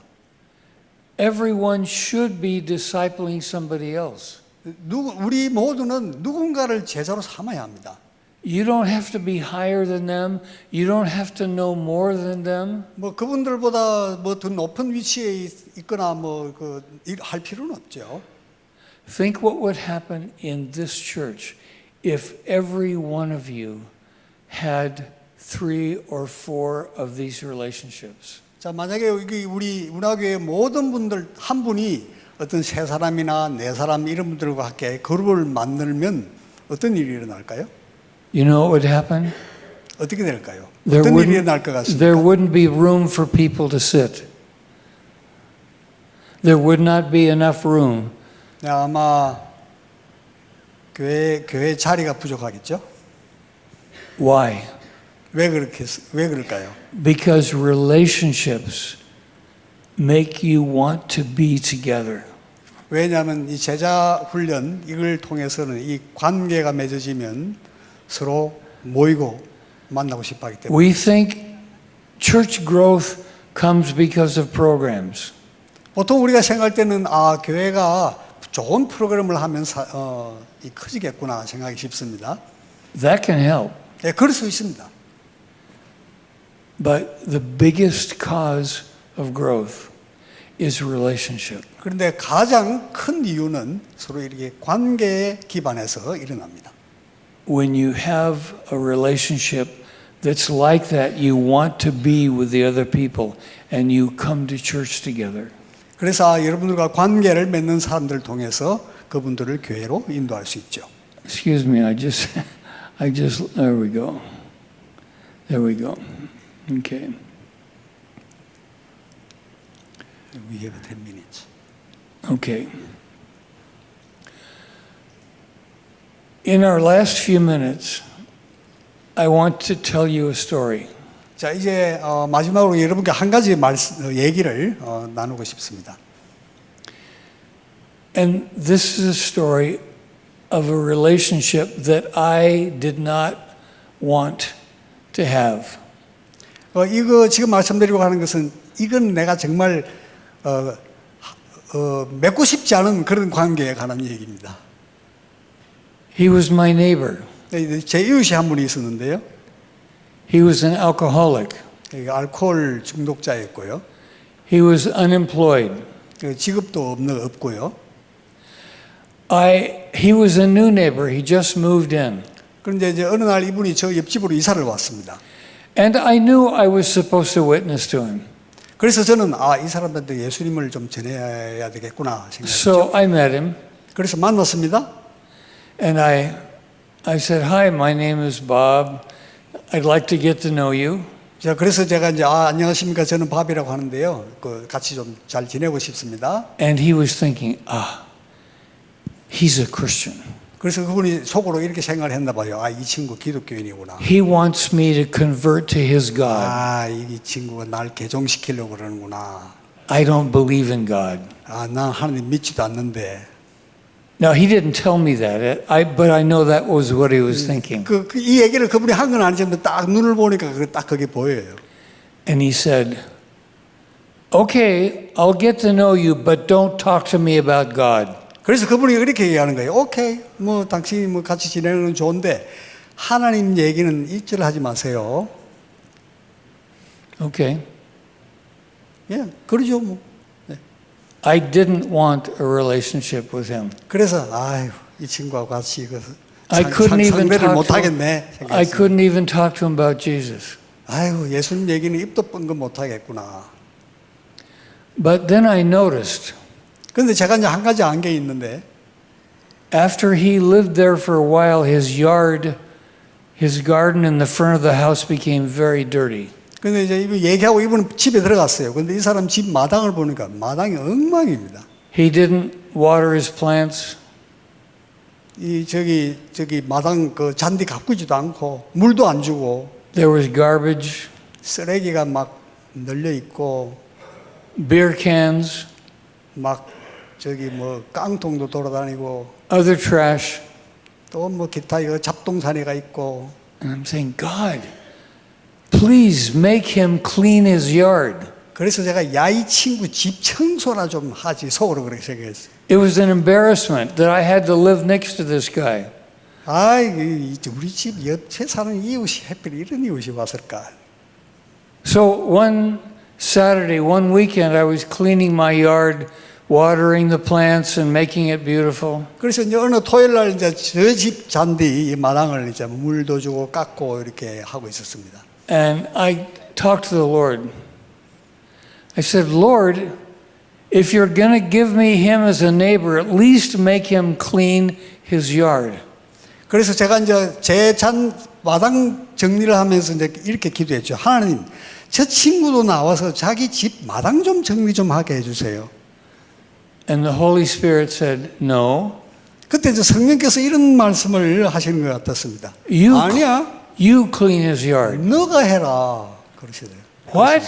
Speaker 1: Everyone should be discipling somebody else.
Speaker 2: 우리 모두는 누군가를 제자로 삼아야 합니다.
Speaker 1: You don't have to be higher than them. You don't have to know more than them.
Speaker 2: 뭐 그분들보다 뭐 더 높은 위치에 있거나 할 필요는 없죠.
Speaker 1: Think what would happen in this church if every one of you had 3 or 4 of these relationships.
Speaker 2: 자, 만약에 우리 운하교회 모든 분들 한 분이 어떤 3사람이나 4사람 이런 분들과 함께 그룹을 만들면 어떤 일이 일어날까요?
Speaker 1: You know what would happen?
Speaker 2: 어떻게 될까요? 어떤 일이 일어날 것 같습니까?
Speaker 1: There wouldn't be room for people to sit. There would not be enough room.
Speaker 2: 네, 아마 교회 자리가 부족하겠죠?
Speaker 1: Why?
Speaker 2: 왜 그럴까요?
Speaker 1: Because relationships make you want to be together.
Speaker 2: 왜냐하면 이 제자 훈련 이걸 통해서는 이 관계가 맺어지면 서로 모이고 만나고 싶어 하기 때문에
Speaker 1: We think church growth comes because of programs.
Speaker 2: 보통 우리가 생각할 때는 교회가 좋은 프로그램을 하면서 커지겠구나 생각이 쉽습니다.
Speaker 1: That can help.
Speaker 2: 네, 그럴 수 있습니다.
Speaker 1: But the biggest cause of growth is relationship.
Speaker 2: 그런데 가장 큰 이유는 서로 이렇게 관계에 기반해서 일어납니다.
Speaker 1: When you have a relationship that's like that, you want to be with the other people and you come to church together.
Speaker 2: 그래서 여러분들과 관계를 맺는 사람들을 통해서 그분들을 교회로 인도할 수 있죠.
Speaker 1: Excuse me, I just, there we go. There we go. Okay.
Speaker 2: We have 10 minutes.
Speaker 1: Okay. In our last few minutes, I want to tell you a story.
Speaker 2: 자, 이제 마지막으로 여러분께 한 가지 얘기를 나누고 싶습니다.
Speaker 1: And this is a story of a relationship that I did not want to have.
Speaker 2: 이거 지금 말씀드리고 하는 것은 이건 내가 정말 맺고 싶지 않은 그런 관계에 관한 얘기입니다.
Speaker 1: He was my neighbor.
Speaker 2: 제 이웃이 한 분이 있었는데요.
Speaker 1: He was an alcoholic.
Speaker 2: 알코올 중독자였고요.
Speaker 1: He was unemployed.
Speaker 2: 직업도 없고요.
Speaker 1: He was a new neighbor. He just moved in.
Speaker 2: 그런데 이제 어느 날 이분이 저 옆집으로 이사를 왔습니다.
Speaker 1: And I knew I was supposed to witness to him.
Speaker 2: 그래서 저는 이 사람한테 예수님을 좀 전해야 되겠구나 생각했죠.
Speaker 1: So I met him.
Speaker 2: 그래서 만났습니다.
Speaker 1: And I said, "Hi, my name is Bob. I'd like to get to know you."
Speaker 2: 자, 그래서 제가 이제 안녕하십니까, 저는 밥이라고 하는데요. 같이 좀 잘 지내고 싶습니다.
Speaker 1: And he was thinking, he's a Christian.
Speaker 2: 그래서 그분이 속으로 이렇게 생각을 했나 봐요. 이 친구 기독교인이구나.
Speaker 1: He wants me to convert to his God.
Speaker 2: 이 친구가 날 개종시키려고 그러는구나.
Speaker 1: I don't believe in God.
Speaker 2: 난 하나님 믿지도 않는데.
Speaker 1: Now, he didn't tell me that, but I know that was what he was thinking.
Speaker 2: 이 얘기를 그분이 한 건 아니지만 딱 눈을 보니까 딱 그게 보여요.
Speaker 1: And he said, "Okay, I'll get to know you, but don't talk to me about God."
Speaker 2: 그래서 그분이 이렇게 얘기하는 거예요. 오케이, 당신이 같이 지내는 건 좋은데 하나님 얘기는 입질하지 마세요.
Speaker 1: Okay.
Speaker 2: 예, 그러죠 뭐. 네.
Speaker 1: I didn't want a relationship with him.
Speaker 2: 그래서 이 친구하고 같이
Speaker 1: I couldn't even
Speaker 2: 상대를
Speaker 1: talk
Speaker 2: 못
Speaker 1: to him.
Speaker 2: 하겠네.
Speaker 1: I couldn't even talk to him about Jesus.
Speaker 2: 예수님 얘기는 입도 뻥긋 못 하겠구나.
Speaker 1: But then I noticed
Speaker 2: 그런데 제가 이제 한 가지 안 게 있는데
Speaker 1: after he lived there for a while, his garden in the front of the house became very dirty.
Speaker 2: 근데 이제 얘기하고 이분은 집에 들어갔어요. 근데 이 사람 집 마당을 보니까 마당이 엉망입니다.
Speaker 1: He didn't water his plants.
Speaker 2: 저기 마당 잔디 가꾸지도 않고 물도 안 주고
Speaker 1: There was garbage,
Speaker 2: 쓰레기가 막 널려 있고
Speaker 1: beer cans,
Speaker 2: 막 깡통도 돌아다니고
Speaker 1: other trash.
Speaker 2: 또 기타 잡동사니가 있고
Speaker 1: And I'm saying, God, please make him clean his yard.
Speaker 2: 그래서 제가 야 이 친구 집 청소나 좀 하지 속으로 그렇게 생각했어요.
Speaker 1: It was an embarrassment that I had to live next to this guy.
Speaker 2: 아, 우리 집 옆에 사는 이웃이 하필 이런 이웃이 왔을까?
Speaker 1: So one Saturday, one weekend, I was cleaning my yard, watering the plants and making it beautiful.
Speaker 2: 그래서 이제 어느 토요일 날 이제 저 집 잔디 이 마당을 이제 물도 주고 깎고 이렇게 하고 있었습니다.
Speaker 1: And I talked to the Lord. I said, Lord, if you're going to give me him as a neighbor, at least make him clean his yard.
Speaker 2: 그래서 제가 이제 제 마당 정리를 하면서 이제 이렇게 기도했죠. 하나님, 저 친구도 나와서 자기 집 마당 좀 정리 좀 하게 해주세요.
Speaker 1: And the Holy Spirit said, no.
Speaker 2: 그때 이제 성령께서 이런 말씀을 하시는 것 같았습니다. 아니야,
Speaker 1: You clean his yard.
Speaker 2: 너가 해라. 그러시대요.
Speaker 1: What?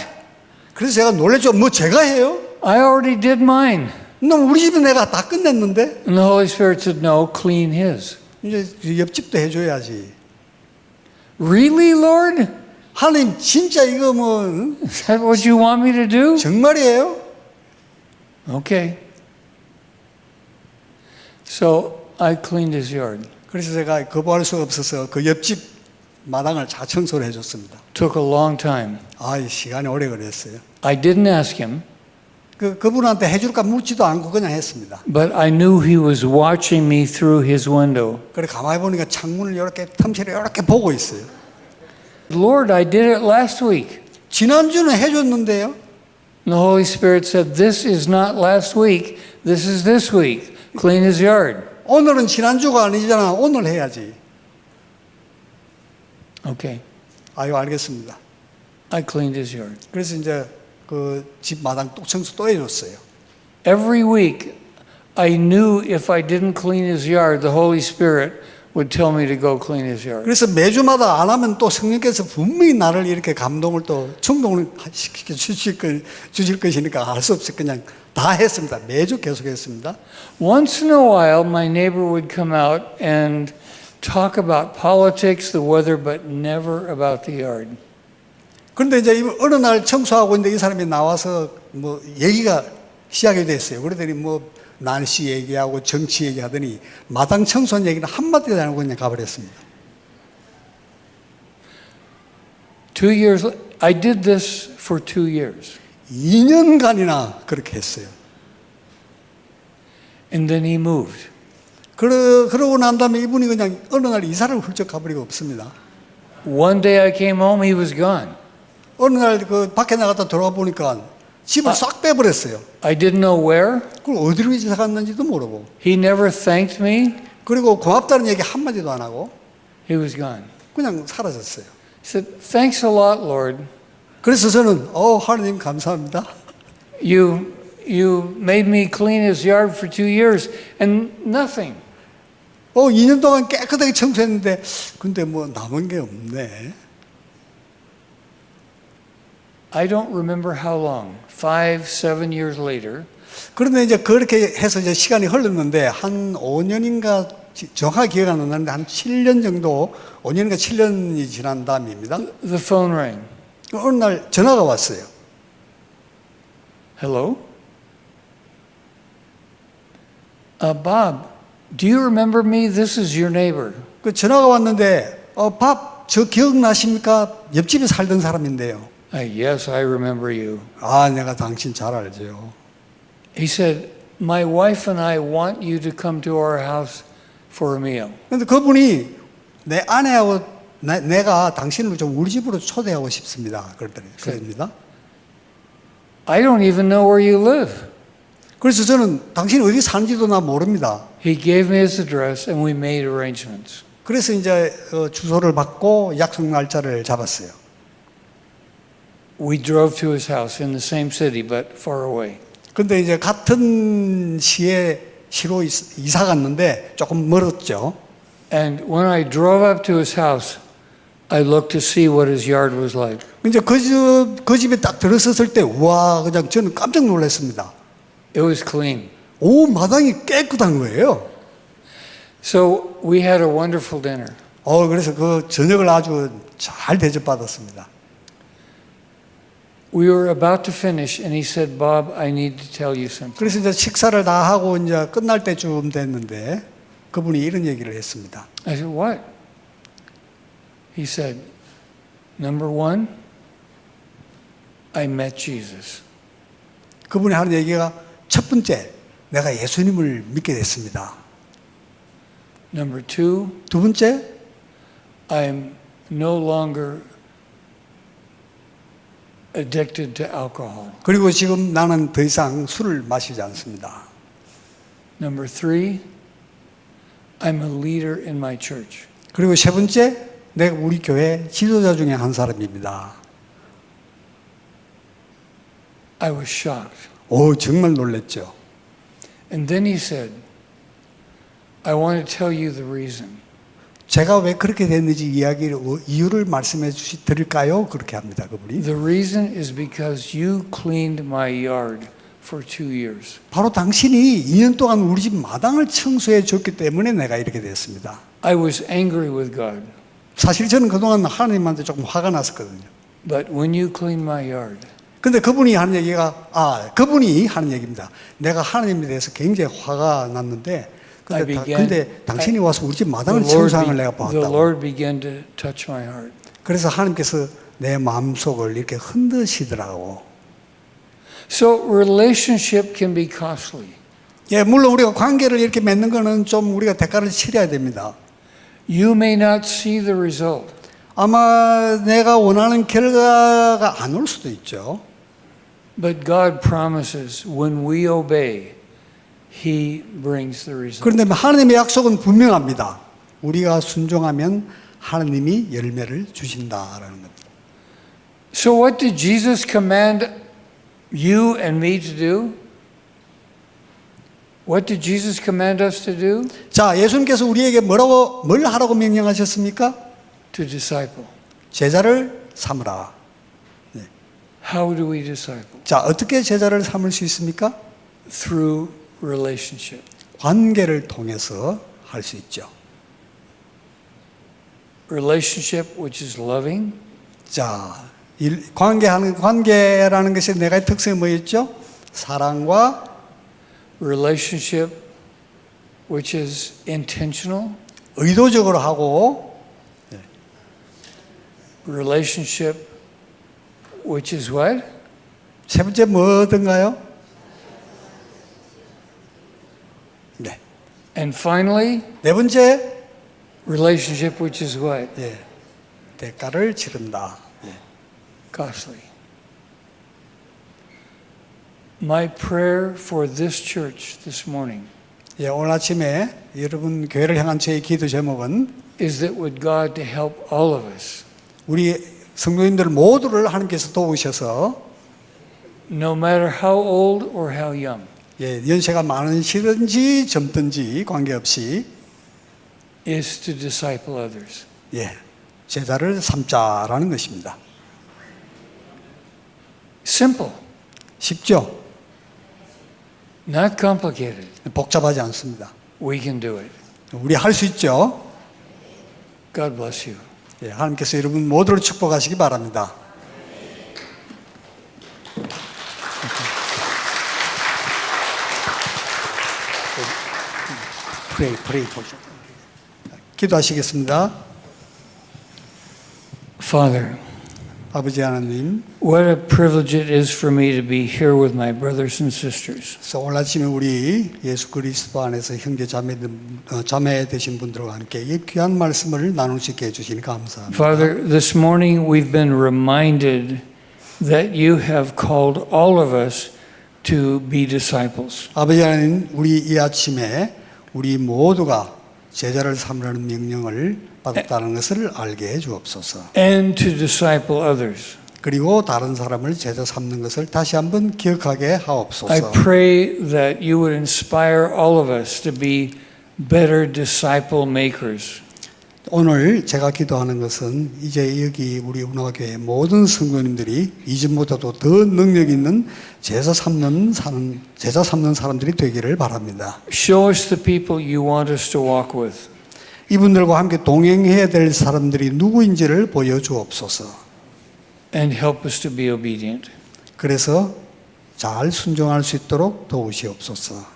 Speaker 2: 그래서 제가 놀랬죠. 뭐 제가 해요?
Speaker 1: I already did mine.
Speaker 2: 너 우리 집에 내가 다 끝냈는데?
Speaker 1: And the Holy Spirit said, no, clean his.
Speaker 2: 이제 옆집도 해줘야지.
Speaker 1: Really, Lord?
Speaker 2: 하나님 진짜 이거 뭐
Speaker 1: Is that what you want me to do?
Speaker 2: 정말이에요?
Speaker 1: Okay. So I cleaned his yard.
Speaker 2: 그래서 제가 거부할 수가 없어서 그 옆집 마당을 다 청소를 해줬습니다.
Speaker 1: Took a long time.
Speaker 2: 아, 시간이 오래 걸렸어요.
Speaker 1: I didn't ask him,
Speaker 2: 그분한테 해줄까 묻지도 않고 그냥 했습니다.
Speaker 1: but I knew he was watching me through his window.
Speaker 2: 그래 가만히 보니까 창문을 이렇게 틈새를 이렇게 보고 있어요.
Speaker 1: Lord, I did it last week.
Speaker 2: 지난주는 해줬는데요.
Speaker 1: And the Holy Spirit said, this is not last week, this is this week. Clean his yard.
Speaker 2: 오늘은 지난주가 아니잖아. 오늘 해야지.
Speaker 1: Okay.
Speaker 2: 아유, 알겠습니다.
Speaker 1: I cleaned his yard.
Speaker 2: 그래서 이제 그 집 마당 또 청소 또 해줬어요.
Speaker 1: Every week, I knew if I didn't clean his yard, the Holy Spirit would tell me to go clean his yard.
Speaker 2: 그래서 매주마다 안 하면 또 성령께서 분명히 나를 이렇게 감동을 또 충동을 시켜 주실 것이니까 알 수 없이 그냥 다 했습니다. 매주 계속했습니다.
Speaker 1: Once in a while, my neighbor would come out and talk about politics, the weather, but never about the yard.
Speaker 2: 그런데 이제 어느 날 청소하고 있는데 이 사람이 나와서 뭐 얘기가 시작이 됐어요. 그러더니 뭐 날씨 얘기하고 정치 얘기하더니 마당 청소한 얘기는 한마디도 안 하고 그냥 가버렸습니다.
Speaker 1: 2 years, I did this for 2 years.
Speaker 2: 2년간이나 그렇게 했어요.
Speaker 1: And then he moved.
Speaker 2: 그러고 난 다음에 이분이 그냥 어느 날 이사를 훌쩍 가버리고 없습니다.
Speaker 1: One day I came home, he was gone.
Speaker 2: 어느 날 그 밖에 나갔다 들어와 보니까 집을 싹 빼버렸어요.
Speaker 1: I didn't know where.
Speaker 2: 그걸 어디로 이사 갔는지도 모르고.
Speaker 1: He never thanked me.
Speaker 2: 그리고 고맙다는 얘기 한마디도 안 하고
Speaker 1: He was gone.
Speaker 2: 그냥 사라졌어요.
Speaker 1: He said, thanks a lot, Lord.
Speaker 2: 그래서 저는 하나님 감사합니다.
Speaker 1: You made me clean his yard for 2 years and nothing.
Speaker 2: 2년 동안 깨끗하게 청소했는데 근데 뭐 남은 게 없네.
Speaker 1: I don't remember how long, 5, 7 years later,
Speaker 2: 그런데 이제 그렇게 해서 이제 시간이 흘렀는데 한 5년인가 정확하게 기억 안 나는데 한 7년 정도 5년인가 7년이 지난 다음입니다.
Speaker 1: the phone rang.
Speaker 2: 어느 날 전화가 왔어요.
Speaker 1: Hello? Bob, do you remember me? This is your neighbor.
Speaker 2: 그 전화가 왔는데 밥, 저 기억나십니까? 옆집에 살던 사람인데요.
Speaker 1: Yes, I remember you.
Speaker 2: 아, 내가 당신 잘 알죠.
Speaker 1: He said, my wife and I want you to come to our house for a meal.
Speaker 2: 그런데 그분이 내 아내하고 내가 당신을 좀 우리 집으로 초대하고 싶습니다. 그럽니다.
Speaker 1: I don't even know where you live.
Speaker 2: 그래서 저는 당신이 어디 사는지도 나 모릅니다.
Speaker 1: He gave me his address and we made arrangements.
Speaker 2: 그래서 이제 주소를 받고 약속 날짜를 잡았어요.
Speaker 1: We drove to his house in the same city but far away.
Speaker 2: 근데 이제 같은 시로 이사 갔는데 조금 멀었죠.
Speaker 1: And when I drove up to his house, I looked to see what his yard was like.
Speaker 2: 이제 그 집에 딱 들어섰을 때, 와, 그냥 저는 깜짝 놀랐습니다.
Speaker 1: It was clean.
Speaker 2: 마당이 깨끗한 거예요.
Speaker 1: So we had a wonderful dinner.
Speaker 2: 그래서 그 저녁을 아주 잘 대접받았습니다.
Speaker 1: We were about to finish, and he said, Bob, I need to tell you something.
Speaker 2: 그래서 이제 식사를 다 하고 이제 끝날 때쯤 됐는데 그분이 이런 얘기를 했습니다.
Speaker 1: I said, what? He said, number one, I met Jesus.
Speaker 2: 그분이 하는 얘기가 첫 번째, 내가 예수님을 믿게 됐습니다.
Speaker 1: Number two,
Speaker 2: 두 번째,
Speaker 1: I'm no longer addicted to alcohol.
Speaker 2: 그리고 지금 나는 더 이상 술을 마시지 않습니다.
Speaker 1: Number three, I'm a leader in my church.
Speaker 2: 그리고 세 번째, 내가 우리 교회 지도자 중에 한 사람입니다.
Speaker 1: I was shocked.
Speaker 2: 정말 놀랐죠.
Speaker 1: And then he said, I want to tell you the reason.
Speaker 2: 제가 왜 그렇게 됐는지 이유를 말씀해 드릴까요? 그렇게 합니다, 그분이.
Speaker 1: The reason is because you cleaned my yard for 2 years.
Speaker 2: 바로 당신이 2년 동안 우리 집 마당을 청소해 줬기 때문에 내가 이렇게 됐습니다.
Speaker 1: I was angry with God,
Speaker 2: 사실 저는 그동안 하나님한테 조금 화가 났었거든요.
Speaker 1: but when you cleaned my yard,
Speaker 2: 근데 그분이 하는 얘기입니다. 내가 하나님에 대해서 굉장히 화가 났는데, 근데 당신이 와서 우리 집 마당을 청소하는 걸 내가
Speaker 1: the
Speaker 2: 봤다고.
Speaker 1: Lord began to touch my heart.
Speaker 2: 그래서 하나님께서 내 마음속을 이렇게 흔드시더라고.
Speaker 1: So relationship can be costly.
Speaker 2: 예, 물론 우리가 관계를 이렇게 맺는 거는 좀 우리가 대가를 치러야 됩니다.
Speaker 1: You may not see the result,
Speaker 2: 아마 내가 원하는 결과가 안 올 수도 있죠.
Speaker 1: but God promises when we obey, He brings the result.
Speaker 2: 그런데 하나님의 약속은 분명합니다. 우리가 순종하면 하나님이 열매를 주신다라는 겁니다.
Speaker 1: So what did Jesus command you and me to do? What did Jesus command us to do?
Speaker 2: 자, 예수님께서 우리에게 뭘 하라고 명령하셨습니까?
Speaker 1: To disciple.
Speaker 2: 제자를 삼으라.
Speaker 1: How do we disciple?
Speaker 2: 자, 어떻게 제자를 삼을 수 있습니까?
Speaker 1: Through relationship.
Speaker 2: 관계를 통해서 할 수 있죠.
Speaker 1: Relationship which is loving,
Speaker 2: 자, 관계라는 것이 내가의 특성이 뭐였죠? 사랑과
Speaker 1: relationship which is intentional,
Speaker 2: 의도적으로 하고
Speaker 1: relationship which is what?
Speaker 2: 세 번째 뭐든가요? 네.
Speaker 1: And finally,
Speaker 2: 네 번째
Speaker 1: relationship which is what?
Speaker 2: 대가를 치른다.
Speaker 1: Costly. My prayer for this church this morning
Speaker 2: 오늘 아침에 여러분 교회를 향한 제 기도 제목은
Speaker 1: is that with God to help all of us,
Speaker 2: 우리 성도님들 모두를 하나님께서 도우셔서
Speaker 1: no matter how old or how young,
Speaker 2: 연세가 많으시든지 젊든지 관계없이
Speaker 1: is to disciple others.
Speaker 2: 제자를 삼자라는 것입니다.
Speaker 1: Simple,
Speaker 2: 쉽죠?
Speaker 1: not complicated.
Speaker 2: 복잡하지 않습니다.
Speaker 1: We can do it.
Speaker 2: 우리 할 수 있죠?
Speaker 1: God bless you.
Speaker 2: 하나님께서 여러분 모두를 축복하시기 바랍니다. Pray for you. 기도하시겠습니다.
Speaker 1: Father,
Speaker 2: 아버지 하나님,
Speaker 1: what a privilege it is for me to be here with my brothers and sisters.
Speaker 2: 오늘 아침에 우리 예수 그리스도 안에서 형제 자매 되신 분들과 함께 이 귀한 말씀을 나눌 수 있게 해주시니 감사합니다.
Speaker 1: Father, this morning we've been reminded that you have called all of us to be disciples.
Speaker 2: 아버지 하나님, 우리 이 아침에 우리 모두가 제자를 삼으라는 명령을 받았다는 것을 알게 해 주옵소서.
Speaker 1: And to disciple others.
Speaker 2: 그리고 다른 사람을 제자 삼는 것을 다시 한번 기억하게 하옵소서.
Speaker 1: I pray that you would inspire all of us to be better disciple makers.
Speaker 2: 오늘 제가 기도하는 것은 이제 여기 우리 운화교회 모든 성도님들이 이전보다도 더 능력 있는 제자 삼는 사람들이 되기를 바랍니다.
Speaker 1: Show us the people you want us to walk with.
Speaker 2: 이분들과 함께 동행해야 될 사람들이 누구인지를 보여주옵소서.
Speaker 1: and help us to be obedient.
Speaker 2: 그래서 잘 순종할 수 있도록 도우시옵소서.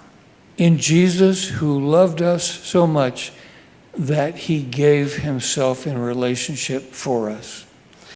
Speaker 1: In Jesus, who loved us so much that he gave himself in relationship for us.